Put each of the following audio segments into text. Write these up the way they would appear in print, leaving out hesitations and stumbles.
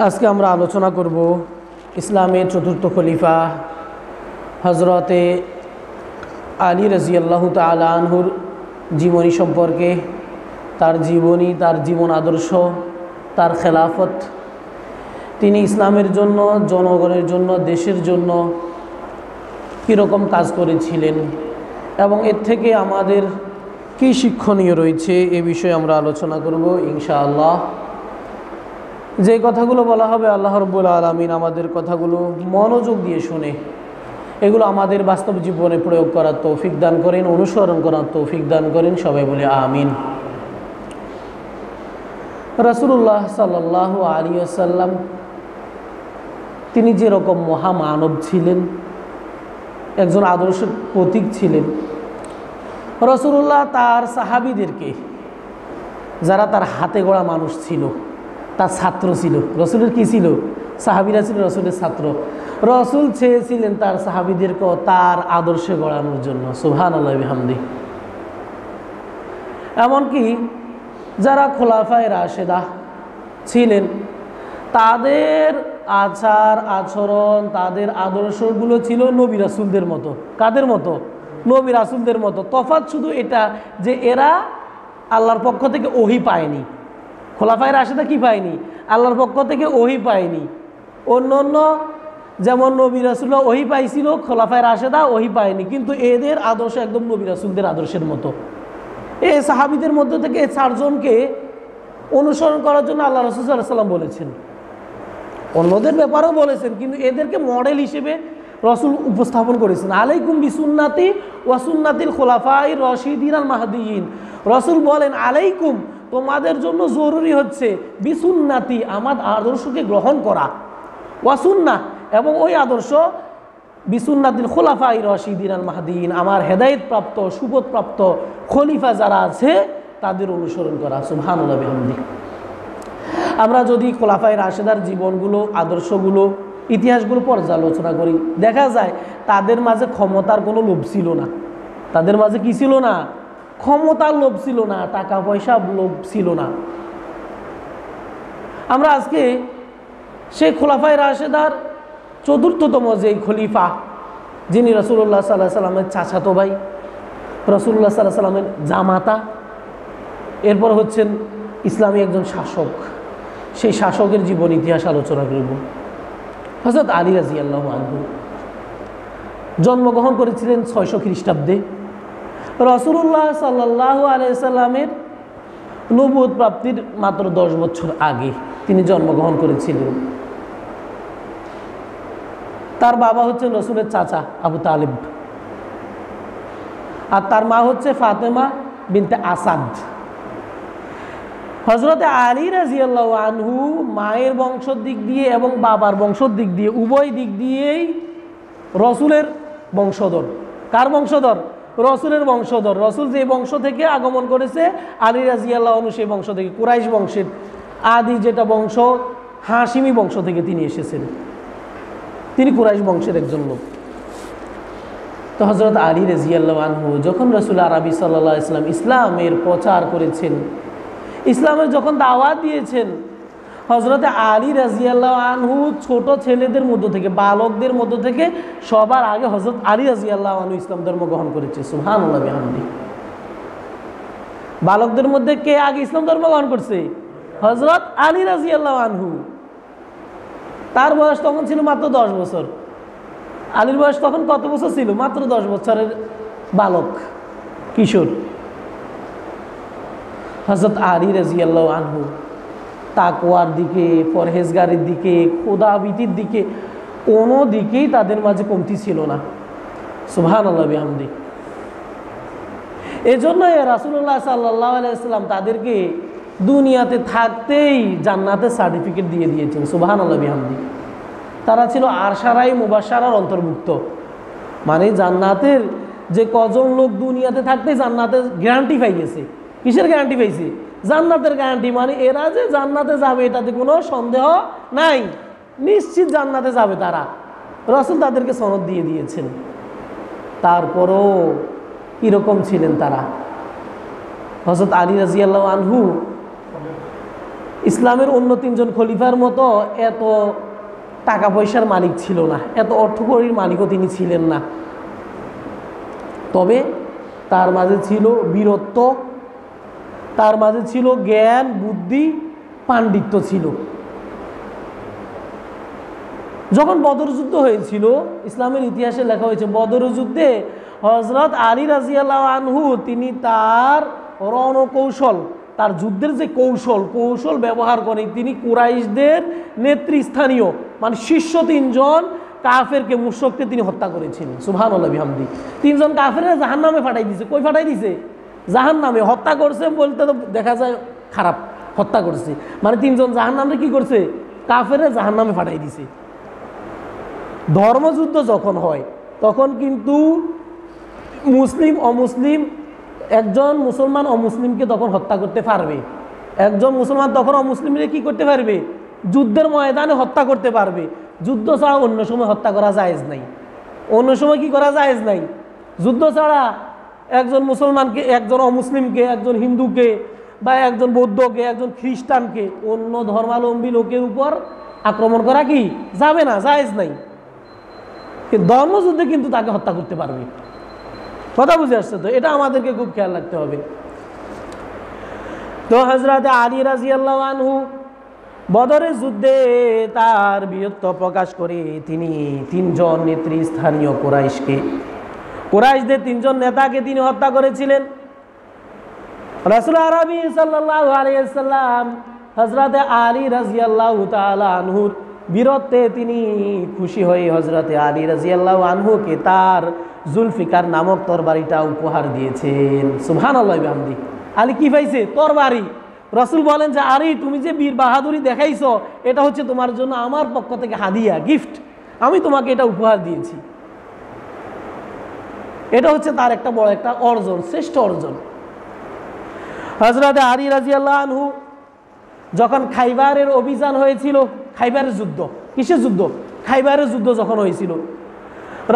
আজকে আমরা আলোচনা করব ইসলামের চতুর্থ খলিফা হজরতে আলী রাদিয়াল্লাহু তাআলা আনহুর জীবনী সম্পর্কে, তার জীবনী, তার জীবন আদর্শ, তার খেলাফত, তিনি ইসলামের জন্য, জনগণের জন্য, দেশের জন্য কীরকম কাজ করেছিলেন এবং এর থেকে আমাদের কী শিক্ষণীয় রয়েছে এ বিষয়ে আমরা আলোচনা করব ইনশাআল্লাহ। যে কথাগুলো বলা হবে আল্লাহ রাব্বুল আলামিন আমাদের কথাগুলো মনোযোগ দিয়ে শুনে এগুলো আমাদের বাস্তব জীবনে প্রয়োগ করার তৌফিক দান করেন, অনুসরণ করার তৌফিক দান করেন। সবাই বলে আমিন। রাসূলুল্লাহ সাল্লাল্লাহু আলাইহি ওয়াসাল্লাম তিনি যেরকম মহামানব ছিলেন, একজন আদর্শের প্রতীক ছিলেন, রাসূলুল্লাহ তার সাহাবীদেরকে, যারা তার হাতে গড়া মানুষ ছিল, তার ছাত্র ছিল, রসুলের কি ছিল? সাহাবীরা ছিল রসুলের ছাত্র। রসুল চেয়েছিলেন তার সাহাবীদেরকেও তার আদর্শে গড়ানোর জন্য। সুবহানাল্লাহি ওয়া বিহামদিহি। এমনকি যারা খোলাফায়ে রাশেদা ছিলেন তাদের আচার আচরণ, তাদের আদর্শগুলো ছিল নবী রাসূলদের মতো। কাদের মতো? নবী রাসূলদের মতো। তফাৎ শুধু এটা যে এরা আল্লাহর পক্ষ থেকে ওহী পায়নি। খোলাফায়ে রাশেদা কি পায়নি? আল্লাহর পক্ষ থেকে ওহী পায়নি। অন্য যেমন নবী রাসূলরা ওহী পাইছিল, খোলাফায়ে রাশেদা ওহী পায়নি, কিন্তু এদের আদর্শ একদম নবী রাসূলদের আদর্শের মতো। এই সাহাবীদের মধ্য থেকে এই চারজনকে অনুসরণ করার জন্য আল্লাহ রাসূল সাল্লাল্লাহু আলাইহি ওয়াসাল্লাম বলেছেন, অন্যদের ব্যাপারেও বলেছেন, কিন্তু এদেরকে মডেল হিসেবে রসুল উপস্থাপন করেছেন। আলাইকুম বিসুন্নাতি ওয়া সুন্নাতিল খুলাফায়ে রাশিদিন আল মাহদিয়িন। রসুল বলেন আলাইকুম, তোমাদের জন্য জরুরি হচ্ছে বিসুন্নাতি, আমার আদর্শকে গ্রহণ করা, ওয়া সুন্নাহ, এবং ওই আদর্শ বিসুন্নাতিল খুলাফায়ে রাশিদিন আল মাহদিয়িন, আমার হেদায়েত প্রাপ্ত সুপথ প্রাপ্ত খলিফা যারা আছে তাদের অনুসরণ করা। সুবহানাল্লাহি ওয়া বিহামদিহি। আমরা যদি খোলাফায়ে রাশেদার জীবনগুলো, আদর্শগুলো, ইতিহাসগুলো পর্যালোচনা করি, দেখা যায় তাদের মাঝে ক্ষমতার কোনো লোভ ছিল না। তাদের মাঝে কি ছিল না? ক্ষমতার লোভ ছিল না, টাকা পয়সা লোভ ছিল না। আমরা আজকে সেই খোলাফায়ে রাশেদার চতুর্থতম যে খলিফা, যিনি রাসূলুল্লাহ সাল্লাল্লাহু আলাইহি ওয়াসাল্লামের চাচাতো ভাই, রাসূলুল্লাহ সাল্লাল্লাহু আলাইহি ওয়াসাল্লামের জামাতা, এরপর হচ্ছেন ইসলামী একজন শাসক, সেই শাসকের জীবন ইতিহাস আলোচনা করব। হযরত আলী রাদিয়াল্লাহু আনহু জন্মগ্রহণ করেছিলেন 600 খ্রিস্টাব্দে। রাসূলুল্লাহ সাল্লাল্লাহু আলাইহি ওয়াসাল্লামের নবুয়ত প্রাপ্তির মাত্র 10 বছর আগে তিনি জন্মগ্রহণ করেছিলেন। তার বাবা হচ্ছেন রসুলের চাচা আবু তালিব, আর তার মা হচ্ছে ফাতেমা বিনতে আসাদ। হযরতে আলী রাদিয়াল্লাহু আনহু মায়ের বংশের দিক দিয়ে এবং বাবার বংশের দিক দিয়ে, উভয় দিক দিয়েই রসুলের বংশধর। কার বংশধর? রসুলের বংশধর। রসুল যে বংশ থেকে আগমন করেছে, আলী রাদিয়াল্লাহু আনহু সেই বংশ থেকে, কুরাইশ বংশের আদি যেটা বংশ, হাশিমি বংশ থেকে তিনি এসেছেন। তিনি কুরাইশ বংশের একজন লোক। তো হযরত আলী রাদিয়াল্লাহু আনহু যখন রাসূল আরবি সাল্লাল্লাহু আলাইহি ওয়াসাল্লাম ইসলামের প্রচার করেছেন, ইসলামের যখন দাওয়াত দিয়েছেন, হযরতে আলী রাদিয়াল্লাহু আনহু ছোট ছেলেদের মধ্য থেকে, বালকদের মধ্য থেকে সবার আগে হযরত আলী রাদিয়াল্লাহু আনহু ইসলাম ধর্ম গ্রহণ করেছে। সুবহানাল্লাহি ওয়া বিহামদিহি। বালকদের মধ্যে কে আগে ইসলাম ধর্ম গ্রহণ করছে? হযরত আলী রাদিয়াল্লাহু আনহু। তার বয়স তখন ছিল মাত্র 10 বছর। আলীর বয়স তখন কত বছর ছিল? মাত্র 10 বছরের বালক, কিশোর। হযরত আলী রাদিয়াল্লাহু আনহু তাকওয়ার দিকে, পরহেজগারির দিকে, খোদাভীতির দিকে কোনো দিকেই তাদের মাঝে কমতি ছিল না। সুবহানাল্লাহি ওয়া বিহামদিহি। এজন্য রাসূলুল্লাহ সাল্লাল্লাহু আলাইহি ওয়াসাল্লাম তাদেরকে দুনিয়াতে থাকতেই জান্নাতের সার্টিফিকেট দিয়ে দিয়েছেন। সুবহানাল্লাহি ওয়া বিহামদিহি। তারা ছিল আরশারায়ে মুবাশশারার অন্তর্ভুক্ত, মানে জান্নাতের যে কজন লোক দুনিয়াতে থাকতে জান্নাতের গ্যারান্টি পাই গেছে। কিসের গ্যারান্টি পাইছে? জান্নাতের গ্যারান্টি, মানে এরা যে জান্নাতে যাবে এটাতে কোনো সন্দেহ নাই, নিশ্চিত জান্নাতে যাবে তারা। রাসূল তাদেরকে সনদ দিয়ে দিয়েছেন। তারপরও কীরকম ছিলেন তারা? হযরত আলী রাদিয়াল্লাহু আনহু ইসলামের অন্য তিনজন খলিফার মতো এত টাকা পয়সার মালিক ছিল না, এত অর্থকরীর মালিকও তিনি ছিলেন না। তবে তার মাঝে ছিল বীরত্ব, তার মাঝে ছিল জ্ঞান, বুদ্ধি, পাণ্ডিত্য ছিল। যখন বদর যুদ্ধ হয়েছিল, ইসলামের ইতিহাসে লেখা হয়েছে বদর যুদ্ধে হযরত আলী রাদিয়াল্লাহু আনহু তিনি তার রণকৌশল, তার যুদ্ধের যে কৌশল ব্যবহার করে তিনি কুরাইশদের নেতৃস্থানীয় মানে শীর্ষ তিনজন কাফেরকে, মুশরিককে তিনি হত্যা করেছিলেন। সুবহানাল্লাহ বিহামদি। তিনজন কাফেররা জাহান্নামে পাঠাই দিয়েছে। কই পাঠাই দিয়েছে? জাহান্নামে। হত্যা করছে বলতে তো দেখা যায় খারাপ, হত্যা করছে মানে তিনজন জাহান্নামে কি করছে? কাফেররা জাহান্নামে পাঠাই দিয়েছে। ধর্মযুদ্ধ যখন হয় তখন কিন্তু মুসলিম অমুসলিম, একজন মুসলমান অমুসলিমকে তখন হত্যা করতে পারবে, একজন মুসলমান তখন অমুসলিমকে কি করতে পারবে? যুদ্ধের ময়দানে হত্যা করতে পারবে। যুদ্ধ ছাড়া অন্য সময় হত্যা করা জায়েজ নাই। অন্য সময় কি করা জায়েজ নাই? যুদ্ধ ছাড়া একজন মুসলমানকে, একজন অমুসলিমকে, একজন হিন্দুকে বা একজন বৌদ্ধকে, একজন খ্রিস্টানকে, অন্য ধর্মাবলম্বী লোকের উপর আক্রমণ করা কি যাবে না, জায়েজ নাই। ধর্মযুদ্ধে কিন্তু তাকে হত্যা করতে পারবে। কথা বুঝে আসছে তো? এটা আমাদেরকে খুব খেয়াল রাখতে হবে। তো হযরত আলী রাদিয়াল্লাহু আনহু বদরের যুদ্ধে তার বীরত্ব প্রকাশ করে তিনি তিনজন নেতৃস্থানীয় কুরাইশদের তিনজন নেতাকে তিনি হত্যা করেছিলেন। রাসূল আরবি সাল্লাল্লাহু আলাইহি ওয়াসাল্লাম হযরত আলী রাদিয়াল্লাহু তাআলা আনহুর বীরত্বে তিনি খুশি হয়ে হযরত আলী রাদিয়াল্লাহু আনহুকে তার জুলফিকার নামক তরবারিটা উপহার দিয়েছেন। সুবহানাল্লাহ বিহামদি। আলী কি পাইছে? তরবারি। রাসূল বলেন যে আলী তুমি যে বীর বাহাদুরি দেখাইছো এটা হচ্ছে তোমার জন্য আমার পক্ষ থেকে হাদিয়া, গিফট, আমি তোমাকে এটা উপহার দিয়েছি। এটা হচ্ছে তার একটা বড় একটা অর্জন, শ্রেষ্ঠ অর্জন। হযরত আলী রাদিয়াল্লাহু আনহু যখন খাইবারের অভিযান হয়েছিল, খাইবারের যুদ্ধ, কিসের যুদ্ধ? খাইবারের যুদ্ধ যখন হয়েছিল,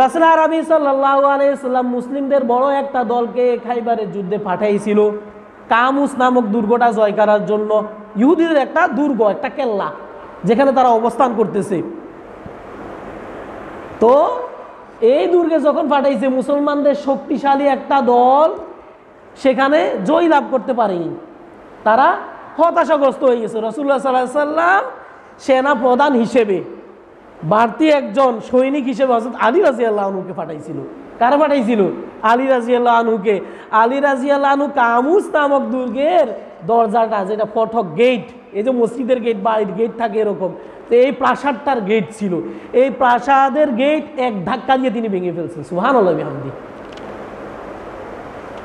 রাসূল আরবি সাল্লাল্লাহু আলাইহি ওয়াসাল্লাম মুসলিমদের বড় একটা দলকে খাইবারের যুদ্ধে পাঠাইছিল কামুস নামক দুর্গটা জয় করার জন্য। ইহুদিদের একটা দুর্গ, একটা কেল্লা, যেখানে তারা অবস্থান করতেছে। তো এই দুর্গে যখন পাঠাইছে, মুসলমানদের শক্তিশালী একটা দল সেখানে জয় লাভ করতে পারেনি, তারা হতাশাগ্রস্ত হয়ে গেছে। রাসূলুল্লাহ সাল্লাল্লাহু আলাইহি ওয়াসাল্লাম সেনা প্রধান হিসেবে, বাড়তি একজন সৈনিক হিসেবে হযরত আলী রাদিয়াল্লাহু আনহুকে পাঠাইছিল। কারা পাঠাইছিল? আলী রাদিয়াল্লাহু আনহুকে। আলী রাদিয়াল্লাহু আনহু কামুস নামক দুর্গের দরজাটা, যেটা ফটক গেট, এই যে মসজিদের গেট, বাড়ির গেট থাকে এরকম, তো এই প্রাসাদটার গেট ছিল, এই প্রাসাদের গেট এক ধাক্কা দিয়ে তিনি ভেঙে ফেলছেন। সুবহানাল্লাহ বিহামদি।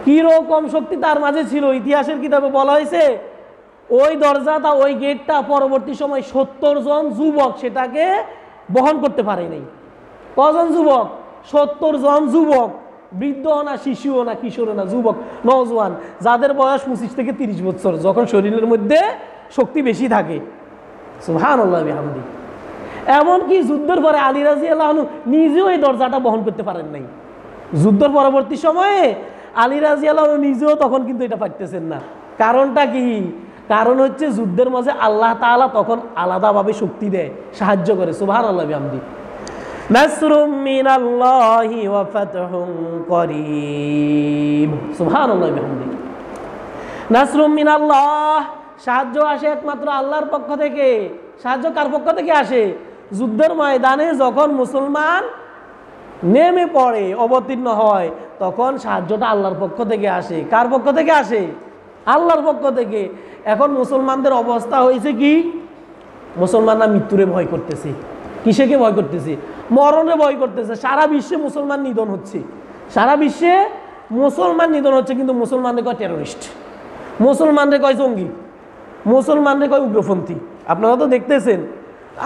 কিরকম শক্তি তার মাঝে ছিল, ইতিহাসের কিতাবে বলা হয়েছে ওই দরজাটা, ওই গেটটা পরবর্তী সময় 70 জন যুবক সেটাকে বহন করতে পারে নাই। কজন যুবক? 70 জন যুবক, বৃদ্ধ না, শিশুও না, কিশোরও না, যুবক, নওজোয়ান, যাদের বয়স 25 থেকে 30 বছর, যখন শরীরের মধ্যে শক্তি বেশি থাকে। সুবহানাল্লাহ বিহামদি। এমনকি যুদ্ধের পরে আলী রাদিয়াল্লাহু আনহু নিজেও এই দরজাটা বহন করতে পারেন নাই। যুদ্ধের পরবর্তী সময়ে আলী রাদিয়াল্লাহু আনহু নিজেও তখন কিন্তু এটা পারতেছেন না। কারণটা কি? কারণ হচ্ছে যুদ্ধের মাঝে আল্লাহ তাআলা তখন আলাদাভাবে শক্তি দেয়, সাহায্য করে। সুবহানাল্লাহ বিহামদি। নাসরুম মিনাল্লাহি ওয়া ফাতহুন করিব। সুবহানাল্লাহ বিহামদি। নাসরুম মিনাল্লাহ, সাহায্য আসে একমাত্র আল্লাহর পক্ষ থেকে। সাহায্য কার পক্ষ থেকে আসে? যুদ্ধের ময়দানে যখন মুসলমান নেমে পড়ে, অবতীর্ণ হয়, তখন সাহায্যটা আল্লাহর পক্ষ থেকে আসে। কার পক্ষ থেকে আসে? আল্লাহর পক্ষ থেকে। এখন মুসলমানদের অবস্থা হয়েছে কি? মুসলমানরা মৃত্যুরে ভয় করতেছে। কিসেকে ভয় করতেছে? মরণে ভয় করতেছে। সারা বিশ্বে মুসলমান নিধন হচ্ছে, সারা বিশ্বে মুসলমান নিধন হচ্ছে, কিন্তু মুসলমানদের কয় টেরোরিস্ট, মুসলমানদের কয় জঙ্গি, মুসলমানদের কয় উগ্রপন্থী। আপনারা তো দেখতেছেন।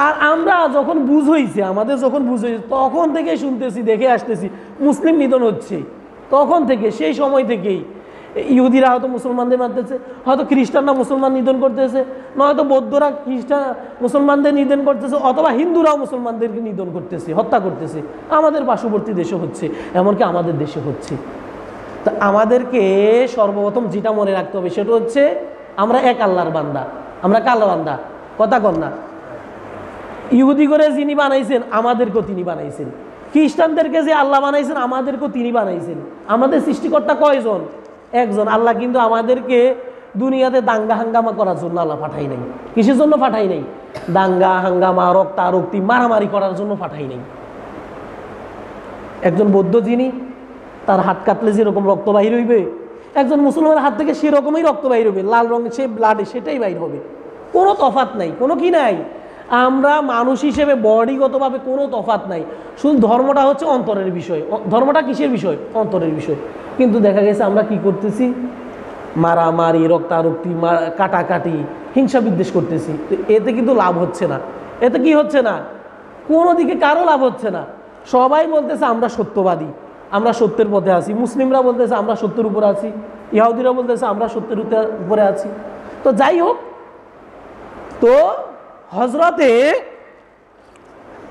আর আমরা যখন বুঝ হয়েছে, আমাদের যখন বুঝ হয়েছে, তখন থেকে শুনতেছি, দেখে আসতেছি মুসলিম নিধন হচ্ছে। তখন থেকে, সেই সময় থেকেই ইহুদিরা হয়তো মুসলমানদের মারতেছে, হয়তো খ্রিস্টানরা মুসলমান নিধন করতেছে, নয়তো বৌদ্ধরা খ্রিস্টান মুসলমানদের নিধন করতেছে, অথবা হিন্দুরাও মুসলমানদেরকে নিধন করতেছে, হত্যা করতেছে। আমাদের পার্শ্ববর্তী দেশে হচ্ছে, এমনকি আমাদের দেশে হচ্ছে। তা আমাদেরকে সর্বপ্রথম যেটা মনে রাখতে হবে সেটা হচ্ছে আমরা এক আল্লাহর বান্দা, আমরা কালো বান্দা, কথা কন না। ইহুদি করে যিনি বানাইছেন আমাদেরকেও তিনি বানাইছেন, খ্রিস্টানদেরকে যে আল্লাহ বানাইছেন আমাদেরকেও তিনি বানাইছেন। আমাদের সৃষ্টিকর্তা কয়জন? একজন। আল্লাহ কিন্তু আমাদেরকে দুনিয়াতে দাঙ্গা হাঙ্গামা করার জন্য আল্লাহ পাঠাই নাই। কিসের জন্য পাঠাই নাই? দাঙ্গা হাঙ্গামা, রক্তারক্তি, মারামারি করার জন্য পাঠাই নাই। একজন বৌদ্ধ যিনি, তার হাত কাটলে যেরকম রক্ত বাহির হইবে, একজন মুসলমানের হাত থেকে সেরকমই রক্ত বাহির হবে, লাল রঙের সে ব্লাডে সেটাই বাহির হবে, কোনো তফাৎ নাই, কোনো কি নাই। আমরা মানুষ হিসেবে বডিগতভাবে কোনো তফাৎ নাই, শুধু ধর্মটা হচ্ছে অন্তরের বিষয়। ধর্মটা কিসের বিষয়? অন্তরের বিষয়। কিন্তু দেখা গেছে আমরা কি করতেছি? মারামারি, রক্তারক্তি, কাটাকাটি, হিংসা বিদ্বেষ করতেছি। তো এতে কিন্তু লাভ হচ্ছে না। এতে কি হচ্ছে না? কোনো দিকে কারো লাভ হচ্ছে না। সবাই বলতেছে আমরা সত্যবাদী, আমরা সত্যের পথে আছি। মুসলিমরা বলতেছে আমরা সত্যের উপরে আছি, ইহুদিরা বলতেছে আমরা সত্যের উপরে আছি। তো যাই হোক, তো হযরতে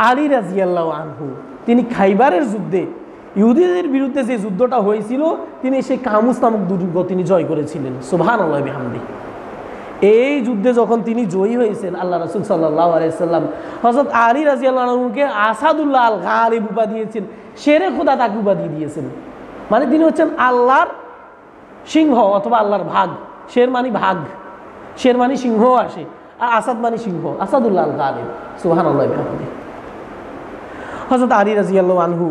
আলী রাদিয়াল্লাহু আনহু তিনি খাইবারের যুদ্ধে, ইহুদিদের বিরুদ্ধে যে যুদ্ধটা হয়েছিল, তিনি সেই কামুস নামক দুর্গ তিনি জয় করেছিলেন। সুবহানাল্লাহ বিহামদিহি। এই যুদ্ধে যখন তিনি জয়ী হয়েছেন, আল্লাহ রাসূল সাল্লাল্লাহু আলাইহি সাল্লাম হযরত আলী রাদিয়াল্লাহু আনহুকে আসাদুল্লাহ আল গালিব উপাধি দিয়েছেন, শেরে খোদা তাকে উপাধি দিয়েছেন। মানে তিনি হচ্ছেন আল্লাহর সিংহ অথবা আল্লাহর ভাগ। শের মানে ভাগ, শের মানে সিংহ আসে, আর আসাদ মানে সিংহ, আসাদুল্লাহ আল গালিব। সুবহানাল্লাহ বিহামদিহি। হযরত আলী রাদিয়াল্লাহু আনহু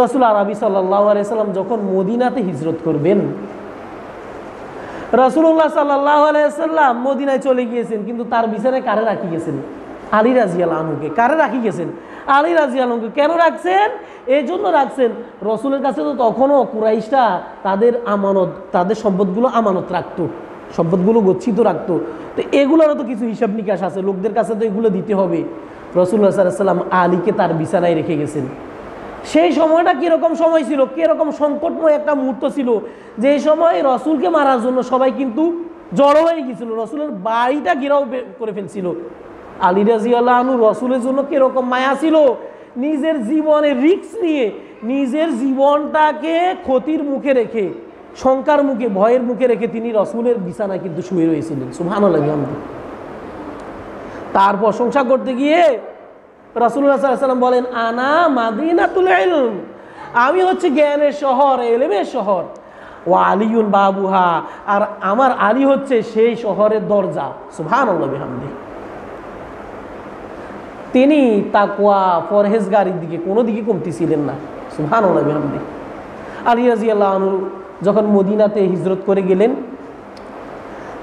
রাসূল আরবি সাল্লাল্লাহু আলাইহি সাল্লাম যখন মদিনাতে হিজরত করবেন, রাসূলুল্লাহ সাল্লাল্লাহু আলাইহি সাল্লাম মদিনায় চলে গিয়েছেন, কিন্তু তার বিছানায় কারে রাখি গেছেন? আলী রাদিয়াল্লাহু আনহুকে। কারে রাখি গেছেন? আলী রাদিয়াল্লাহু আনহুকে। কেন রাখছেন? এই জন্য রাখছেন, রসুলের কাছে তো তখনও কুরাইশরা তাদের আমানত, তাদের সম্পদগুলো আমানত রাখতো, সম্পদগুলো গচ্ছিত রাখতো। তো এগুলোরও তো কিছু হিসাব নিকাশ আছে, লোকদের কাছে তো এগুলো দিতে হবে। রাসূলুল্লাহ সাল্লাল্লাহু আলাইহি সাল্লাম আলীকে তার বিছানায় রেখে গেছেন। সেই সময়টা কীরকম সময় ছিল, কীরকম সংকটময় একটা মুহূর্ত ছিল, যে সময় রসুলকে মারার জন্য সবাই কিন্তু জড়ো হয়ে গিয়েছিল, রসুলের বাড়িটা ঘেরাও করে ফেলছিল। আলী রাদিয়াল্লাহু আনহু রসুলের জন্য কীরকম মায়া ছিল, নিজের জীবনে রিস্ক নিয়ে, নিজের জীবনটাকে ক্ষতির মুখে রেখে, শঙ্কার মুখে, ভয়ের মুখে রেখে তিনি রসুলের বিছানায় কিন্তু শুয়ে রয়েছিলেন। সুবহানাল্লাহ। তার প্রশংসা করতে গিয়ে রাসূলুল্লাহ সাল্লাল্লাহু আলাইহি ওয়াসাল্লাম বলেন, আনা মাদিনাতুল ইলম, আমি হচ্ছে জ্ঞানের শহর, ইলমের শহর। ওয়া আলিয়ুন বাবুহা, আর আমার আলী হচ্ছে সেই শহরের দরজা। সুবহানাল্লাহ বিহামদিহি। তিনি তাকওয়া, পরহেজগারির দিকে কোনো দিকে কমতি ছিলেন না। সুবহানাল্লাহ বিহামদিহি। আলী রাদিয়াল্লাহু আনহু যখন মদিনাতে হিজরত করে গেলেন,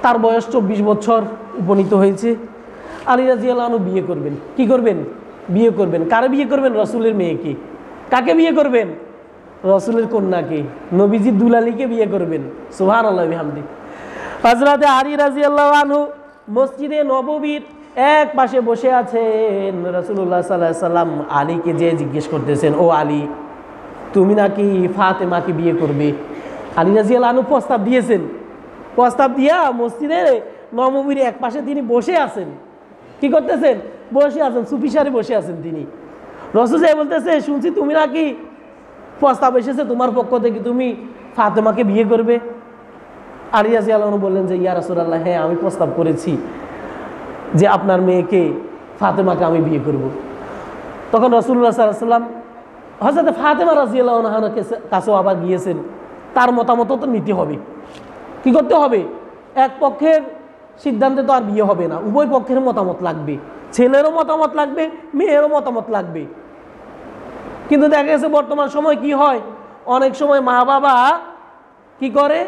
তার বয়স 24 বছর উপনীত হয়েছে। আলী রাদিয়াল্লাহু আনহু বিয়ে করবেন। কি করবেন? বিয়ে করবেন। কারে বিয়ে করবেন? রসুলের মেয়েকে। কাকে বিয়ে করবেন? রসুলের কন্যাকে, নবীজির দুলালিকে বিয়ে করবেন। সুবহানাল্লাহ বিহামদিহি। হযরতে আলী রাদিয়াল্লাহু আনহু মসজিদে নববীর এক পাশে বসে আছেন। রাসূলুল্লাহ সাল্লাল্লাহু আলাইহি সাল্লাম আলীকে যে জিজ্ঞেস করতেছেন, ও আলী, তুমি নাকি ফাতেমাকে বিয়ে করবে? আলী রাদিয়াল্লাহু আনহু প্রস্তাব দিয়েছেন। প্রস্তাব দিয়া মসজিদে নববীর এক পাশে তিনি বসে আছেন। কি করতেছেন? বসে আছেন, চুপিসারে বসে আছেন তিনি। রসুল সাহেব বলতেছে, শুনছি তুমি নাকি প্রস্তাব এসেছে তোমার পক্ষ থেকে, তুমি ফাতেমাকে বিয়ে করবে। আলী রাদিয়াল্লাহু আনহু বললেন যে, ইয়া রাসূলুল্লাহ, হ্যাঁ আমি প্রস্তাব করেছি যে আপনার মেয়েকে, ফাতেমাকে আমি বিয়ে করব। তখন রাসূলুল্লাহ সাল্লাল্লাহু আলাইহি ওয়াসাল্লাম হযরত ফাতেমা রাদিয়াল্লাহু আনহার কাছেও আবার গিয়েছেন। তার মতামত তো নিতে হবে। কি করতে হবে? এক পক্ষের সিদ্ধান্তে তো আর বিয়ে হবে না, উভয় পক্ষের মতামত লাগবে, ছেলেরও মতামত লাগবে, মেয়েরও মতামত লাগবে। কিন্তু দেখা গেছে বর্তমান সময় কি হয়, অনেক সময় মা বাবা কি করে,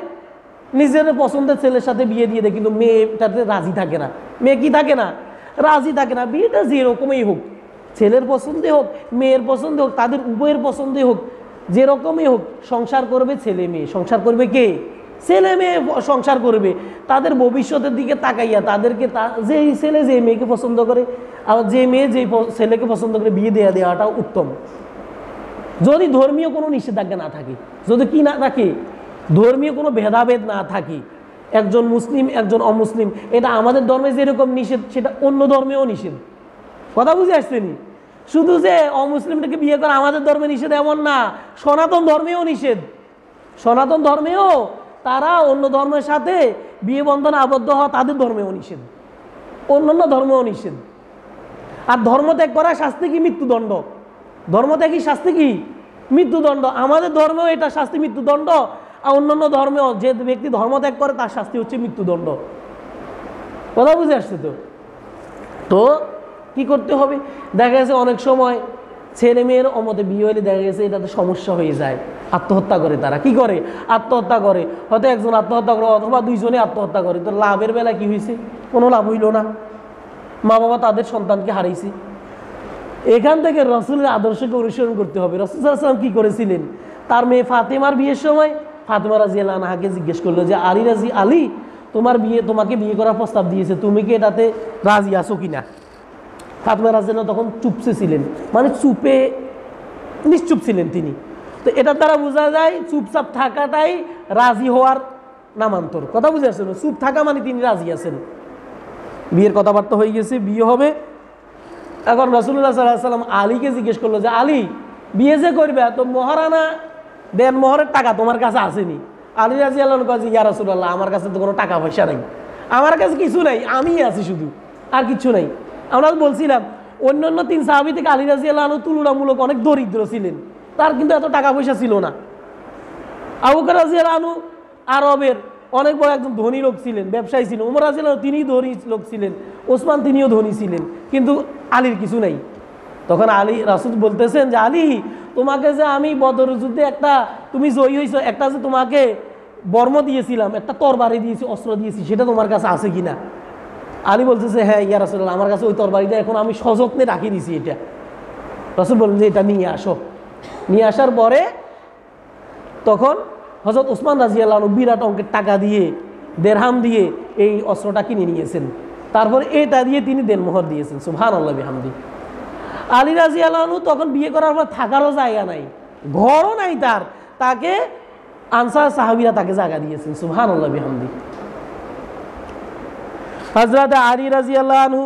নিজের পছন্দের ছেলের সাথে বিয়ে দিয়ে দেয়, কিন্তু মেয়েটাতে রাজি থাকে না। মেয়ে কি থাকে না? রাজি থাকে না। বিয়েটা যেরকমই হোক, ছেলের পছন্দে হোক, মেয়ের পছন্দে হোক, তাদের উভয়ের পছন্দে হোক, যেরকমই হোক, সংসার করবে ছেলে মেয়ে। সংসার করবে কে? ছেলে মেয়ে সংসার করবে। তাদের ভবিষ্যতের দিকে তাকাইয়া তাদেরকে যে ছেলে যে মেয়েকে পছন্দ করে, আর যে মেয়ে যে ছেলেকে পছন্দ করে বিয়ে দেওয়াটা উত্তম, যদি ধর্মীয় কোনো নিষেধাজ্ঞা না থাকে, যদি কি না থাকে, ধর্মীয় কোনো ভেদাভেদ না থাকে, একজন মুসলিম একজন অমুসলিম, এটা আমাদের ধর্মে যেরকম নিষেধ সেটা অন্য ধর্মেও নিষেধ। কথা বুঝে আসছেনি? শুধু যে অমুসলিমটাকে বিয়ে করা আমাদের ধর্মে নিষেধ এমন না, সনাতন ধর্মেও নিষেধ। সনাতন ধর্মেও তারা অন্য ধর্মের সাথে বিয়ে বন্ধনে আবদ্ধ হওয়া তাদের ধর্মেও নিষেধ, অন্যান্য ধর্মেও নিষেধ। আর ধর্ম ত্যাগ করা শাস্তি কি? মৃত্যুদণ্ড। ধর্ম ত্যাগী শাস্তি কি? মৃত্যুদণ্ড। আমাদের ধর্মেও এটা শাস্তি মৃত্যুদণ্ড, আর অন্যান্য ধর্মেও যে ব্যক্তি ধর্ম ত্যাগ করে তার শাস্তি হচ্ছে মৃত্যুদণ্ড। কথা বুঝে আসছে তো? তো কি করতে হবে? দেখা গেছে অনেক সময় ছেলে মেয়ের অমতে বিয়ে হলে দেখা গেছে এটাতে সমস্যা হয়ে যায়, আত্মহত্যা করে। তারা কি করে? আত্মহত্যা করে। হয়তো একজন আত্মহত্যা করে অথবা দুইজনে আত্মহত্যা করে। তো লাভের বেলা কি হয়েছে? কোনো লাভ হইল না, মা বাবা তাদের সন্তানকে হারাইছে। এখান থেকে রসুলের আদর্শকে অনুসরণ করতে হবে। রসুল সাল্লাল্লাহু আলাইহি ওয়াসাল্লাম কি করেছিলেন? তার মেয়ে ফাতেমার বিয়ের সময় ফাতেমা রাদিয়াল্লাহু আনহাকে জিজ্ঞেস করলো যে আলী তোমাকে বিয়ে করার প্রস্তাব দিয়েছে, তুমি কি এটাতে রাজি আছো কিনা? ফাতেমা রাদিয়াল্লাহু তখন চুপসে ছিলেন, মানে চুপে নিশ্চুপ ছিলেন তিনি। তো এটার দ্বারা বোঝা যায় চুপচাপ থাকাটাই রাজি হওয়ার নামান্তর। কথা বুঝে আসছেন? চুপ থাকা মানে তিনি রাজি আছেন। বিয়ের কথাবার্তা হয়ে গেছে, বিয়ে হবে। এখন রাসূলুল্লাহ সাল্লাল্লাহু আলাইহি ওয়াসাল্লাম আলীকে জিজ্ঞেস করলো যে আলী, বিয়ে যে করবে তো মহারানা দেন মোহরের টাকা তোমার কাছে আসেনি? আলী রাদিয়াল্লাহু আনহু কয়, ইয়া রাসূলুল্লাহ, আমার কাছে তো কোনো টাকা পয়সা নাই, আমার কাছে কিছু নাই, আমিই আছি শুধু, আর কিছু নাই। আমরা বলছিলাম অন্যান্য 3 সাহাবী থেকে আলী রাদিয়াল্লাহু আনহু তুলনামূলক অনেক দরিদ্র ছিলেন, তার কিন্তু এত টাকা পয়সা ছিল না। আবু বকর রাদিয়াল্লাহু আনহু আরবের অনেক বড় একজন ধনী লোক ছিলেন, ব্যবসায়ী ছিলেন। ওমর রাদিয়াল্লাহু আনহু তিনি ধনী লোক ছিলেন, ওসমান তিনিও ধনী ছিলেন, কিন্তু আলীর কিছু নাই। তখন আলী রাসূল বলতেছেন যে আলী, তোমাকে যে আমি বদর যুদ্ধে তুমি জয়ী হয়েছো, একটা যে তোমাকে বর্ম দিয়েছিলাম, একটা তরবারি দিয়েছি, অস্ত্র দিয়েছি, সেটা তোমার কাছে আছে কিনা? আলী বলতেছে, হ্যাঁ ইয়া রাসূলুল্লাহ, আমার কাছে ওই তরবারিটা এখন আমি সযত্নে রাখি দিয়েছি। এটা রাসূল বললেন যে এটা নিয়ে আসো। নিয়ে আসার পরে তখন হযরত ওসমান রাদিয়াল্লাহু আনহু বিরাট অঙ্কের টাকা দিয়ে, দেরহাম দিয়ে এই অস্ত্রটা কিনে নিয়েছেন। তারপরে এটা দিয়ে তিনি দেনমোহর দিয়েছেন। সুবহানাল্লাহ বিহামদি। আলী রাদিয়াল্লাহু আনহু তখন বিয়ে করার পর থাকারও জায়গা নাই, ঘরও নাই তাকে আনসার সাহাবীরা তাকে জায়গা দিয়েছেন। সুবহানাল্লাহ বিহামদি। হযরত আলী রাদিয়াল্লাহু আনহু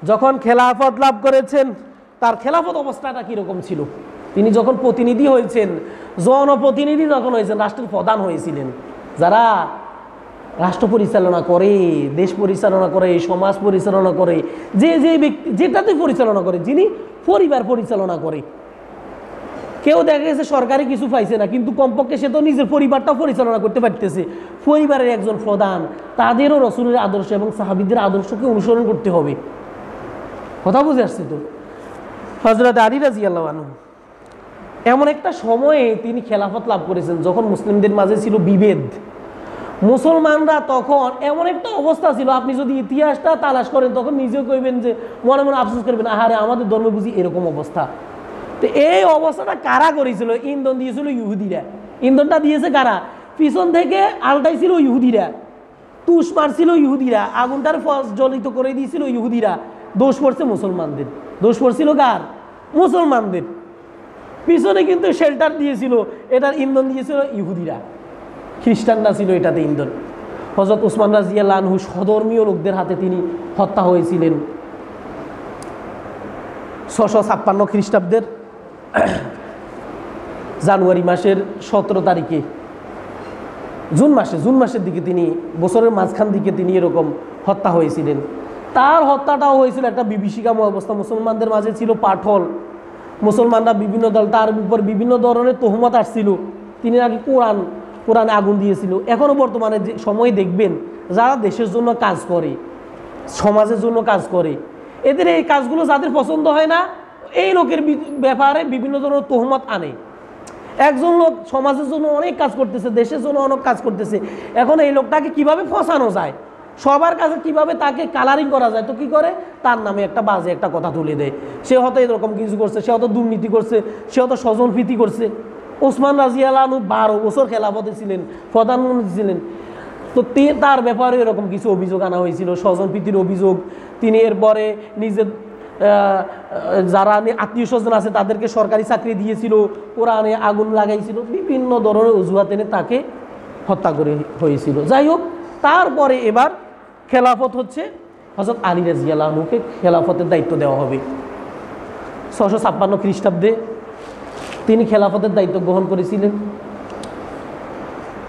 যখন খেলাফত লাভ করেছেন, তার খেলাফত অবস্থাটা কীরকম ছিল? তিনি যখন প্রতিনিধি হয়েছেন, জনপ্রতিনিধি যখন হয়েছেন, রাষ্ট্রের প্রধান হয়েছিলেন, যারা রাষ্ট্র পরিচালনা করে, দেশ পরিচালনা করে, সমাজ পরিচালনা করে, যে ব্যক্তি যেটাতে পরিচালনা করে, যিনি পরিবার পরিচালনা করে। কেউ দেখা গেছে সরকারি কিছু পাইছে না, কিন্তু কমপক্ষে সে তো নিজের পরিবারটাও পরিচালনা করতে পারতেছে। পরিবারের একজন প্রধান, তাদেরও রসুলের আদর্শ এবং সাহাবীদের আদর্শকে অনুসরণ করতে হবে। কথা বুঝে আসছে তো? হযরত আলী রাদিয়াল্লাহু আনহু এমন একটা সময়ে তিনি খেলাফত লাভ করেছেন যখন মুসলিমদের মাঝে ছিল বিভেদ। মুসলমানরা তখন এমন একটা অবস্থা ছিল, আপনি যদি ইতিহাসটা তালাশ করেন তখন নিজেও কইবেন যে, মনে মনে আফসোস করবেন, আহারে আমাদের ধর্মে বুঝি এরকম অবস্থা। তো এই অবস্থাটা কারা করেছিল? ইন্ধন দিয়েছিল ইহুদিরা। ইন্ধনটা দিয়েছে কারা? পিছন থেকে আলটাইছিল ইহুদিরা, তুষ মারছিল ইহুদিরা, আগুনটার জ্বলিত করে দিয়েছিল ইহুদিরা। দোষ পড়ছে মুসলমানদের। দোষ পড়ছিল কার? মুসলমানদের। পিছনে কিন্তু শেল্টার দিয়েছিল, এটার ইন্ধন দিয়েছিল ইহুদিরা, খ্রিস্টানরা ছিল এটাতে ইন্ধন। হযরত ওসমান রাদিয়াল্লাহু আনহু সধর্মীয় লোকদের হাতে তিনি হত্যা হয়েছিলেন 656 খ্রিস্টাব্দের জানুয়ারি মাসের 17 তারিখে, জুন মাসের দিকে তিনি, বছরের মাঝখান দিকে তিনি এরকম হত্যা হয়েছিলেন। তার হত্যাটাও হয়েছিল একটা বিভীষিকাময় অবস্থা। মুসলমানদের মাঝে ছিল পাঠল, মুসলমানরা বিভিন্ন দল, তার উপর বিভিন্ন ধরনের তোহমত আসছিল। তিনি নাকি কোরআনে আগুন দিয়েছিল। এখনও বর্তমানে যে সময় দেখবেন, যারা দেশের জন্য কাজ করে, সমাজের জন্য কাজ করে, এদের এই কাজগুলো যাদের পছন্দ হয় না, এই লোকের ব্যাপারে বিভিন্ন ধরনের তোহমত আনে। একজন লোক সমাজের জন্য অনেক কাজ করতেছে, দেশের জন্য অনেক কাজ করতেছে, এখন এই লোকটাকে কিভাবে ফসানো যায়, সবার কাছে কিভাবে তাকে কালারিং করা যায়, তো কি করে? তার নামে একটা বাজে একটা কথা তুলে দেয়। সে হয়তো এরকম কিছু করছে, সে হয়তো দুর্নীতি করছে, সে হয়তো স্বজনপ্রীতি করছে। ওসমান রাদিয়াল্লাহু আনহু 12 বছর খেলাফতে ছিলেন, প্রধানমন্ত্রী ছিলেন। তো তার ব্যাপারে এরকম কিছু অভিযোগ আনা হয়েছিল, স্বজনপ্রীতির অভিযোগ। তিনি এরপরে নিজের যারা আত্মীয় স্বজন আছে তাদেরকে সরকারি চাকরি দিয়েছিল, কোরআনে আগুন লাগাইছিল, বিভিন্ন ধরনের অজুহাত এনে তাকে হত্যা করে হয়েছিল। যাই হোক, তারপরে এবার খেলাফত হচ্ছে হযরত আলী রাদিয়াল্লাহু আনহুকে খেলাফতের দায়িত্ব দেওয়া হবে। 656 খ্রিস্টাব্দে তিনি খেলাফতের দায়িত্ব গ্রহণ করেছিলেন।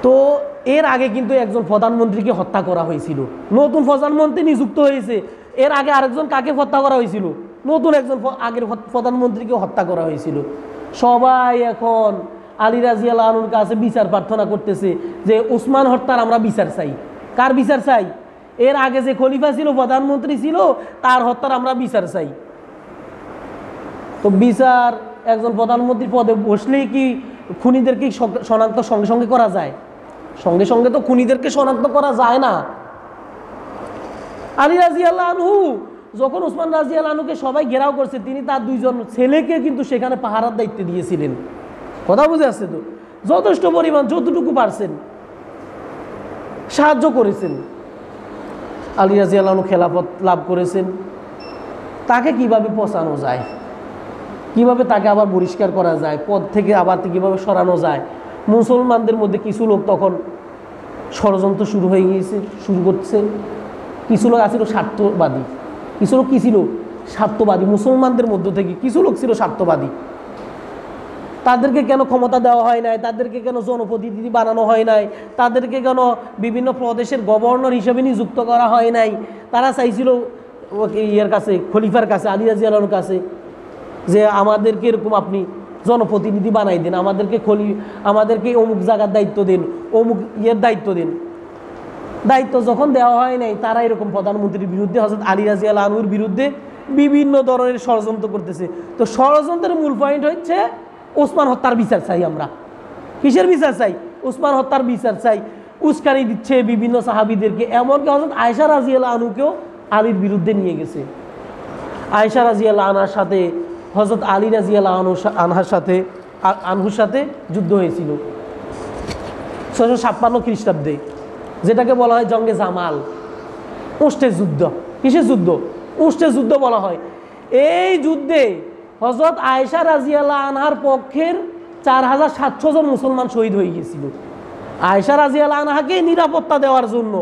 তো এর আগে কিন্তু একজন প্রধানমন্ত্রীকে হত্যা করা হয়েছিল, নতুন প্রধানমন্ত্রী নিযুক্ত হয়েছে, এর আগে আরেকজন কাকে হত্যা করা হয়েছিল, নতুন একজন আগের প্রধানমন্ত্রীকে হত্যা করা হয়েছিল। সবাই এখন আলী রাদিয়াল্লাহু আনহুর কাছে বিচার প্রার্থনা করতেছে যে উসমান হত্যার আমরা বিচার চাই। কার বিচার চাই? এর আগে যে খলিফা ছিল, প্রধানমন্ত্রী ছিল, তার হত্যার আমরা বিচার চাই। তো বিচার একজন প্রধানমন্ত্রী পদে বসলেই কি খুনিদেরকে শনাক্ত সঙ্গে সঙ্গে করা যায়? সঙ্গে সঙ্গে তো খুনিদেরকে শনাক্ত করা যায় না। আলী রাদিয়াল্লাহু আনহু যখন উসমান রাদিয়াল্লাহু আনহুকে সবাই ঘেরাও করছে, তিনি তার দুইজন ছেলেকে কিন্তু সেখানে পাহারার দায়িত্ব দিয়েছিলেন। কথা বুঝে আসছে তো? যথেষ্ট পরিমাণ যতটুকু পারছেন সাহায্য করেছেন। আলী রাদিয়াল্লাহু আনহু খেলাফত লাভ করেছেন। তাকে কিভাবে পচানো যায়, কিভাবে তাকে আবার বহিষ্কার করা যায়, পদ থেকে আবার কিভাবে সরানো যায়, মুসলমানদের মধ্যে কিছু লোক তখন ষড়যন্ত্র শুরু করছে। কিছু লোক আছিল স্বার্থবাদী, কিছু লোক কি ছিল? স্বার্থবাদী। মুসলমানদের মধ্য থেকে কিছু লোক ছিল স্বার্থবাদী। তাদেরকে কেন ক্ষমতা দেওয়া হয় নাই, তাদেরকে কেন জনপ্রতিনিধি বানানো হয় নাই, তাদেরকে কেন বিভিন্ন প্রদেশের গভর্নর হিসেবে নিযুক্ত করা হয় নাই? তারা চাইছিল ইয়ের কাছে, খলিফার কাছে, আলী রাদিয়াল্লাহু আনহুর কাছে, যে আমাদেরকে এরকম আপনি জনপ্রতিনিধি বানাই দিন, আমাদেরকে অমুক জায়গার দায়িত্ব দিন, অমুক ইয়ের দায়িত্ব দিন। দায়িত্ব যখন দেওয়া হয় নাই, তারা এরকম প্রধানমন্ত্রীর বিরুদ্ধে, হযরত আলী রাদিয়াল্লাহু আনহুর বিরুদ্ধে বিভিন্ন ধরনের ষড়যন্ত্র করতেছে। তো ষড়যন্ত্রের মূল পয়েন্ট হচ্ছে ওসমান হত্যার বিচার চাই আমরা। কিসের বিচার চাই? ওসমান হত্যার বিচার চাই। উস্কানি দিচ্ছে বিভিন্ন সাহাবীদেরকে, এমনকি হযরত আয়েশা রাদিয়াল্লাহু আনহুকেও আলীর বিরুদ্ধে নিয়ে গেছে। আয়েশা রাদিয়াল্লাহু আনহার সাথে হযরত আলী রাদিয়াল্লাহু আনহুর সাথে যুদ্ধ হয়েছিল 656 খ্রিস্টাব্দে, যেটাকে বলা হয় জঙ্গে জামাল, উষ্টের যুদ্ধ। কিসের যুদ্ধ? উষ্টের যুদ্ধ বলা হয়। এই যুদ্ধে হযরত আয়েশা রাদিয়াল্লাহু আনহার পক্ষের 4700 জন মুসলমান শহীদ হয়ে গিয়েছিল। আয়েশা রাদিয়াল্লাহু আনহাকে নিরাপত্তা দেওয়ার জন্য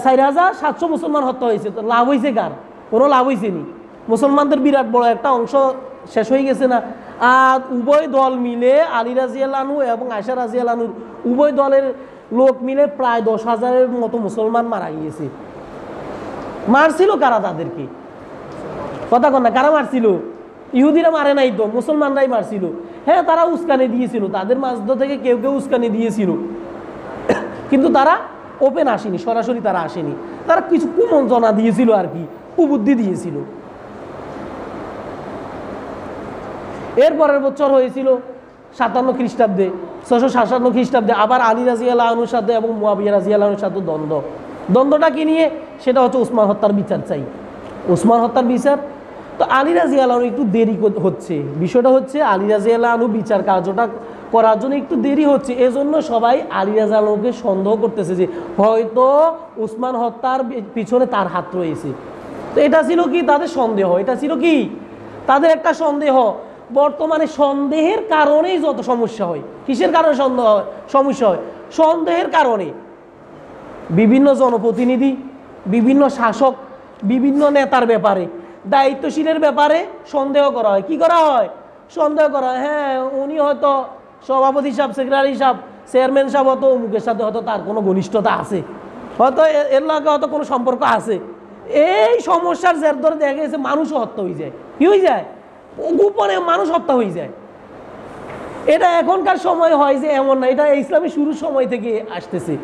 4700 মুসলমান হত্যা হয়েছে। তো লাভ হয়েছে কার? কোনো লাভ হয়েছে নি। মুসলমানদের বিরাট বড় একটা অংশ শেষ হয়ে গেছে না। আর উভয় দল মিলে, আলী রাদিয়াল্লাহু আনহু এবং আয়েশা রাদিয়াল্লাহু আনহুর উভয় দলের লোক মিলে প্রায় 10,000-এর মতো মুসলমান মারা গিয়েছে। মারছিল কারা তাদেরকে? কথা কন না, কারা মারছিল? ইহুদিরা মারে নাই তো, মুসলমানরাই মারছিল। হ্যাঁ, তারা উস্কানি দিয়েছিল, তাদের মাঝ থেকে কেউ কেউ উস্কানি দিয়েছিল, কিন্তু তারা ওপেন আসেনি, সরাসরি তারা আসেনি। তারা কিছু কুমন্ত্রণা দিয়েছিল আর কি, কুবুদ্ধি দিয়েছিল। এরপরের বছর হয়েছিল 57 খ্রিস্টাব্দে, 657 খ্রিস্টাব্দে আবার আলী রাদিয়াল্লাহু আনহুর সাথে এবং মুয়াবিয়া রাদিয়াল্লাহু আনহুর সাথে দ্বন্দ্বটা কি নিয়ে? সেটা হচ্ছে ওসমান হত্যার বিচার চাই, ওসমান হত্যার বিচার। তো আলী রাদিয়াল্লাহু আনহু একটু দেরি হচ্ছে, বিষয়টা হচ্ছে আলী রাদিয়াল্লাহু আনহু বিচার কার্যটা করার জন্য একটু দেরি হচ্ছে। এজন্য সবাই আলী রাদিয়াল্লাহু আনহুকে সন্দেহ করতেছে যে হয়তো ওসমান হত্যার পিছনে তার হাত রয়েছে। তো এটা ছিল কি তাদের সন্দেহ, এটা ছিল কি তাদের একটা সন্দেহ। বর্তমানে সন্দেহের কারণেই যত সমস্যা হয়। কিসের কারণে সমস্যা হয়? সন্দেহের কারণে বিভিন্ন জনপ্রতিনিধি, বিভিন্ন শাসক, বিভিন্ন নেতার ব্যাপারে, দায়িত্বশীলের ব্যাপারে সন্দেহ করা হয়। কি করা হয়? সন্দেহ করা হয়, হ্যাঁ উনি হয়তো সভাপতি সাহেব, সেক্রেটারি সাহেব, চেয়ারম্যান সাহেব হয়তো অমুকের সাথে হয়তো তার কোনো ঘনিষ্ঠতা আছে, হয়তো এর লগে হয়তো কোনো সম্পর্ক আছে। এই সমস্যার জের ধরে দেখা গেছে মানুষও হত্যা হয়ে যায়। কি হয়ে যায়? গোপনে মানুষ হত্যা হয়ে যায়। এটা এখনকার সময় হয় যে এমন না, এটা ইসলামের শুরুর সময় থেকে আসতেছে।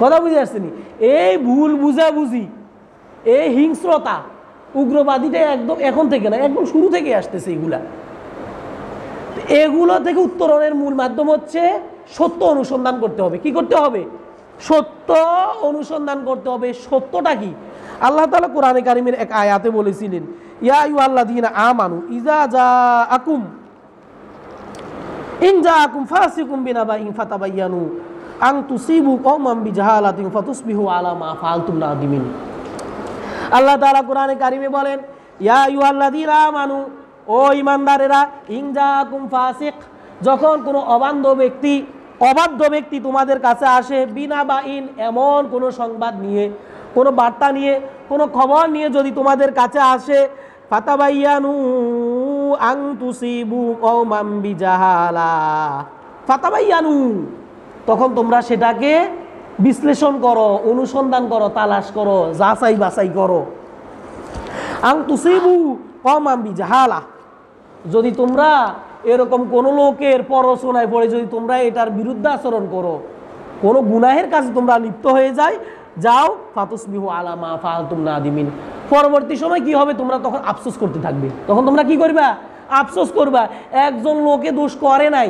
কথা বুঝে আসছেনি? এই ভুল বুঝাবুঝি, এই হিংস্রতা, উগ্রবাদীটা একদম এখন থেকে না, একদম শুরু থেকে আসতেছে। এগুলো থেকে উত্তরণের মূল মাধ্যম হচ্ছে সত্য অনুসন্ধান করতে হবে। কি করতে হবে? সত্য অনুসন্ধান করতে হবে। সত্যটা কি? আল্লাহ তাআলা কোরআনে কারিমের এক আয়াতে বলেছিলেন, ইয়া আইয়ুহাল্লাযীনা আমানু ইন জাআকুম ফাসিকুম বিনাবাইন ফাতাবায়ানু আন তুসিবু কওমান বিজাহালাতিন ফাতুসবিহু আলা মা ফাআলতুম নাদিমিন। আল্লাহ তাআলা কোরআনে কারিমে বলেন, ইয়া আইয়ুহাল্লাযীনা আমানু, ও ঈমানদারেরা, ইন জাআকুম ফাসিক, যখন কোনো অবাধ্য ব্যক্তি তোমাদের কাছে আসে, বিনাবাইন, এমন কোনো সংবাদ নিয়ে, কোনো বার্তা নিয়ে, কোনো খবর নিয়ে যদি তোমাদের কাছে আসে, ফাতাবায়ানু আন তুসিবু কওমান বিজাহালা, ফাতাবায়ানু, তখন তোমরা সেটাকে বিশ্লেষণ করো, অনুসন্ধান করো, তালাশ করো, যাচাই বাছাই করো। আং তুসিবু কওমান বিজাহালা, যদি তোমরা এরকম কোনো লোকের প্ররোচনায় পড়ে যদি তোমরা এটার বিরুদ্ধে আচরণ করো, কোনো গুনাহের কাজে তোমরা লিপ্ত হয়ে যাও ফাতুসবিহু আলা মা ফাআলতুম নাদিমিন, পরবর্তী সময় কি হবে, তোমরা তখন আফসোস করতে থাকবে। তখন তোমরা কি করবা? আফসোস করবা। একজন লোকে দোষ করে নাই,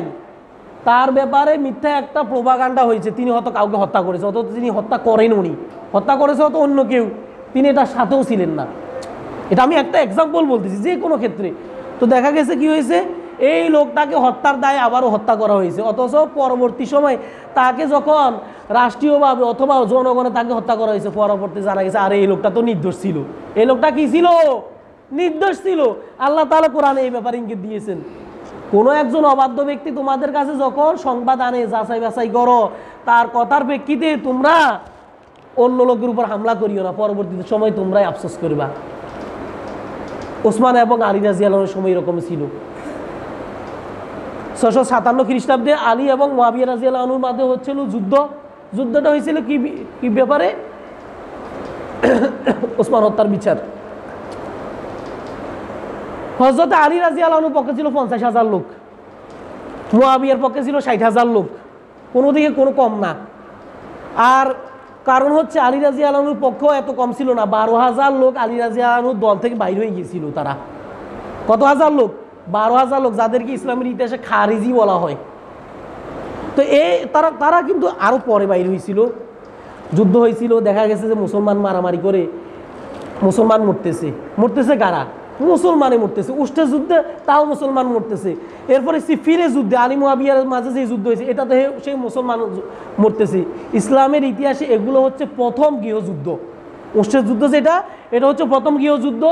তার ব্যাপারে মিথ্যা একটা প্রোপাগান্ডা হয়েছে, তিনি হয়তো কাউকে হত্যা করেছে, অথচ তিনি হত্যা করেন, উনি হত্যা করেছে হয়তো অন্য কেউ, তিনি এটার সাথেও ছিলেন না। এটা আমি একটা এক্সাম্পল বলতেছি, যে কোনো ক্ষেত্রে। তো দেখা গেছে কি হয়েছে, এই লোকটাকে হত্যার দায়ে আবারও হত্যা করা হয়েছে, অথচ পরবর্তী সময় তাকে যখন রাষ্ট্রীয়ভাবে অথবা জনগণে তাকে হত্যা করা হয়েছে, পরবর্তী জানা গেছে আরে এই লোকটা তো নির্দোষ ছিল। এই লোকটা কি ছিল? নির্দোষ ছিল। আল্লাহ তাআলা কোরআনে এই ব্যাপারে ইঙ্গিত দিয়েছেন, কোনো একজন অবাধ্য ব্যক্তি তোমাদের কাছে যখন সংবাদ আনে, যাচাই বাছাই করো, তার কথার প্রেক্ষিতে তোমরা অন্য লোকের উপর হামলা করিও না, পরবর্তী সময় তোমরাই আফসোস করবা। ওসমান এবং আলী রাদিয়াল্লাহু আনহুর সময় এরকম ছিল। 657 খ্রিস্টাব্দে আলী এবং মুয়াবিয়া রাদিয়াল্লাহু আনহুর মধ্যে হচ্ছিল যুদ্ধ। যুদ্ধটা হয়েছিল কি ব্যাপারে? ওসমান হত্যার বিচার। হযরত আলী রাদিয়াল্লাহু আনহুর পক্ষে ছিল 50,000 লোক, মুয়াবিয়ার পক্ষে ছিল 60,000 লোক, কোনো দিকে কোনো কম না। আর কারণ হচ্ছে আলী রাদিয়াল্লাহু আনহুর পক্ষেও এত কম ছিল না, 12,000 লোক আলী রাদিয়াল্লাহু আনহুর দল থেকে বাইর হয়ে গিয়েছিল। তারা কত হাজার লোক? 12,000 লোক, যাদেরকে ইসলামের ইতিহাসে খারিজি বলা হয়। তো তারা কিন্তু আরো পরে বাইর হয়েছিল, যুদ্ধ হয়েছিল। দেখা গেছে যে মুসলমান মারামারি করে মুসলমান মরতেছে কারা? মুসলমানে মরতেছে। উষ্টের যুদ্ধে তাও মুসলমান মরতেছে। এরপরে সিফিনের যুদ্ধে আলী মুয়াবিয়ার মাঝে যে যুদ্ধ হয়েছে, এটাতে সেই মুসলমান মরতেছে। ইসলামের ইতিহাসে এগুলো হচ্ছে প্রথম গৃহযুদ্ধ। উষ্টের যুদ্ধ যেটা, এটা হচ্ছে প্রথম গৃহযুদ্ধ।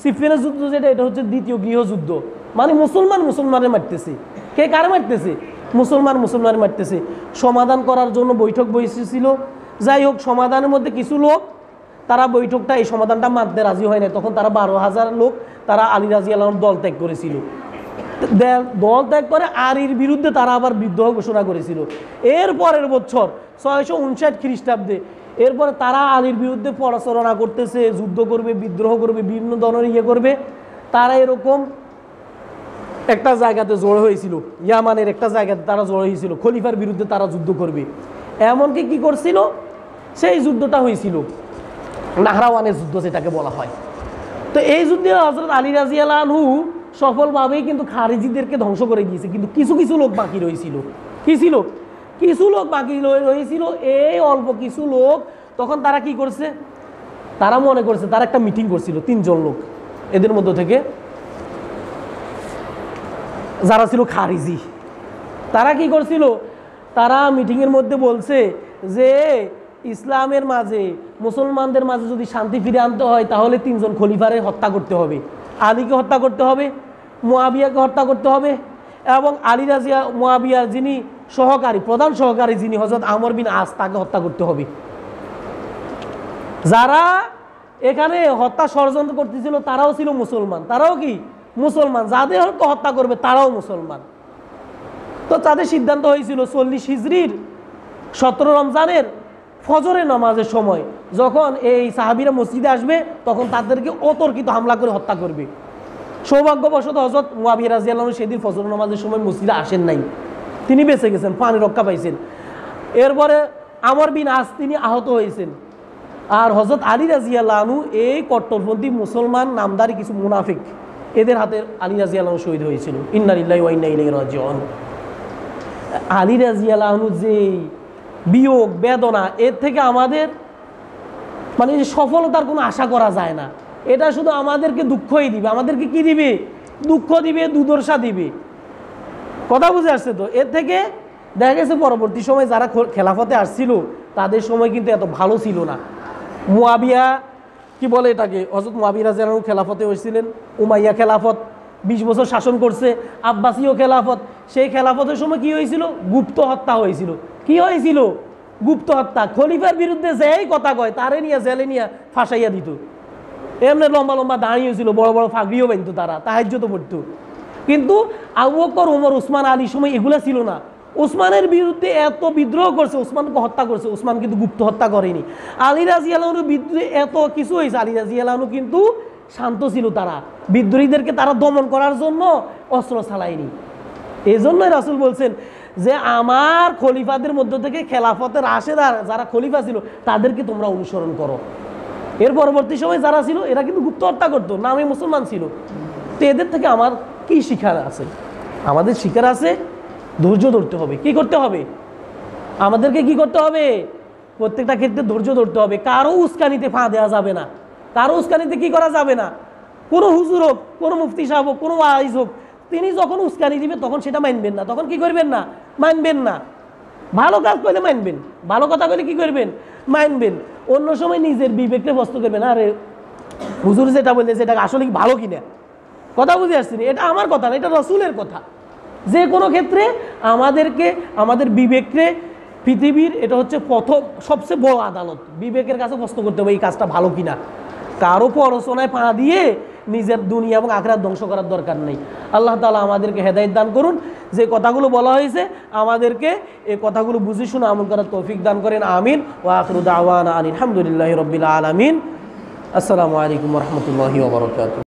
সিফিনের যুদ্ধ যেটা, এটা হচ্ছে দ্বিতীয় গৃহযুদ্ধ। মানে মুসলমানে মারতেছে। কে কারে মারতেছে? মুসলমানে মারতেছে। সমাধান করার জন্য বৈঠক বসেছিল। যাই হোক, সমাধানের মধ্যে কিছু লোক তারা বৈঠকটা, এই সমাধানটা মানতে রাজি হয় না। তখন তারা 12,000 লোক তারা আলী রাদিয়াল্লাহু আনহুর দল ত্যাগ করেছিল। দল ত্যাগ করে আলীর বিরুদ্ধে তারা আবার বিদ্রোহ ঘোষণা করেছিল। এর পরের বছর 659 খ্রিস্টাব্দে এরপরে তারা আলীর বিরুদ্ধে প্রচারণা করতেছে, যুদ্ধ করবে, বিদ্রোহ করবে, বিভিন্ন ধরনের করবে। তারা এরকম একটা জায়গাতে জড়ো হয়েছিল, ইয়ামানের একটা জায়গাতে তারা জড়ো হয়েছিল, খলিফার বিরুদ্ধে তারা যুদ্ধ করবে। এমনকি কি করছিল, সেই যুদ্ধটা হয়েছিল নাহরাওয়ানের যুদ্ধ যেটাকে বলা হয়। তো এই যুদ্ধে হযরত আলী রাদিয়াল্লাহু আনহু সফলভাবেই কিন্তু খারিজিদেরকে ধ্বংস করে দিয়েছে, কিন্তু কিছু লোক বাকি রয়েছিল। কি ছিল? কিছু লোক বাকি রয়েছিল। এই অল্প কিছু লোক, তখন তারা কি করছে, তারা মনে করছে, তারা একটা মিটিং করছিল, 3 জন লোক, এদের মধ্য থেকে যারা ছিল খারিজি। তারা কি করছিল, তারা মিটিংয়ের মধ্যে বলছে যে ইসলামের মাঝে, মুসলমানদের মাঝে যদি শান্তি ফিরে আনতে হয়, তাহলে 3 জন খলিফারে হত্যা করতে হবে। আলীকে হত্যা করতে হবে, মুয়াবিয়াকে হত্যা করতে হবে, এবং আলী মুয়াবিয়ার যিনি প্রধান সহকারী যিনি হযরত আমর বিন আস, তাকে হত্যা করতে হবে। যারা এখানে হত্যা ষড়যন্ত্র করতেছিল তারাও ছিল মুসলমান। তারাও কি মুসলমান? যাদের হত্যা করবে তারাও মুসলমান। তো তাদের সিদ্ধান্ত হয়েছিল 40 হিজরির 17 রমজানের ফজরের নামাজের সময় যখন এই সাহাবীরা মসজিদে আসবে, তখন তাদেরকে অতর্কিত হামলা করে হত্যা করবে। সৌভাগ্যবশত হযরত মুয়াবিয়া রাদিয়াল্লাহু আনহু সেদিন ফজর নামাজের সময় মসজিদে আসেন নাই, তিনি বেঁচে গেছেন, পানি রক্ষা পাইছেন। এরপরে আমর বিন আস তিনি আহত হয়েছেন। আর হযরত আলী রাদিয়াল্লাহু আনহু এই কট্টরপন্থী মুসলমান নামধারী কিছু মুনাফিক, এদের হাতে আলী রাদিয়াল্লাহু আনহু শহীদ হয়েছিল। ইন্না লিল্লাহি ওয়া ইন্না ইলাইহি রাজিউন। আলী রাদিয়াল্লাহু আনহু যে বিয়োগ বেদনা, এর থেকে আমাদের মানে সফলতার কোনো আশা করা যায় না। এটা শুধু আমাদেরকে দুঃখই দিবে। আমাদেরকে কি দিবে? দুঃখ দিবে, দুর্দশা দিবে। কথা বুঝে আসছে তো? এর থেকে দেখা গেছে পরবর্তী সময় যারা খেলাফতে আসছিল, তাদের সময় কিন্তু এত ভালো ছিল না। মুয়াবিয়া কি বলে এটাকে, হযরত মুয়াবিয়া রাদিয়াল্লাহু আনহু খেলাফতে হয়েছিলেন। উমাইয়া খেলাফত 20 বছর শাসন করছে। আব্বাসীয় খেলাফত, সেই খেলাফতের সময় কি হয়েছিল? গুপ্ত হত্যা হয়েছিল। কি হয়েছিল? গুপ্ত হত্যা। খলিফার বিরুদ্ধে যেই কথা কয় তারে নিয়ে জেলে নিয়ে ফাঁসাইয়া দিত। এমনি লম্বা লম্বা দাঁড়িয়েছিল, বড় বড় ফাঁকরিও বাঁধত, তারা তাহাজ্জুদ পড়তো। কিন্তু আবু বকর, ওমর, উসমান, আলীর সময় এগুলা ছিল না। উসমানের বিরুদ্ধে এত বিদ্রোহ করছে, উসমানকে হত্যা করছে, উসমান কিন্তু গুপ্ত হত্যা করেনি। আলী রাদিয়াল্লাহু আনহুর বিরুদ্ধে এত কিছু হয়েছে, আলী রাদিয়াল্লাহু আনহু কিন্তু শান্ত ছিল। তারা বিদ্রোহীদেরকে তারা দমন করার জন্য অস্ত্র চালায়নি। এই জন্যই রাসূল বলছেন যে আমার খলিফাদের মধ্য থেকে খেলাফতের রাশেদার যারা খলিফা ছিল তাদেরকে তোমরা অনুসরণ করো। এর পরবর্তী সময় যারা ছিল এরা কিন্তু গুপ্ত হত্যা করতো, নামে মুসলমান ছিল। তো এদের থেকে আমার কি শিক্ষা আছে? আমাদের শিক্ষা আছে ধৈর্য ধরতে হবে। কি করতে হবে? আমাদেরকে কি করতে হবে? প্রত্যেকটা ক্ষেত্রে ধৈর্য ধরতে হবে। কারো উস্কানিতে পা দেওয়া যাবে না, কারো উস্কানিতে কি করা যাবে না। কোনো হুজুর হোক, কোনো মুফতি সাহেব হোক, কোনো ওয়াইজ হোক, তিনি যখন উস্কানি দিবে তখন সেটা মানবেন না। তখন কি করবেন না? মানবেন না। ভালো কাজ করলে মানবেন, ভালো কথা বলে কি করবেন? মানবেন। অন্য সময় নিজের বিবেককে বস্তু করবেন, আরে হুজুর যেটা বললে সেটা আসলে কি ভালো কিনা, কথা বুঝে আসছি। এটা আমার কথা না, এটা রাসূলের কথা। যে কোনো ক্ষেত্রে আমাদেরকে আমাদের বিবেককে, পৃথিবীর এটা হচ্ছে প্রথম সবচেয়ে বড় আদালত, বিবেকের কাছে প্রশ্ন করতে হবে এই কাজটা ভালো কিনা। কারো পরচনায় পা দিয়ে নিজের দুনিয়া এবং আখিরাত ধ্বংস করার দরকার নেই। আল্লাহ তাআলা আমাদেরকে হেদায়েত দান করুন। যে কথাগুলো বলা হয়েছে আমাদেরকে এই কথাগুলো বুঝে শুনে আমল করার তৌফিক দান করেন। আমিন। ওয়া আখিরু দাওয়ানা আনিল হামদুলিল্লাহি রাব্বিল আলামিন। আসসালামু আলাইকুম ওয়া রাহমাতুল্লাহি ওয়া বারাকাতুহু।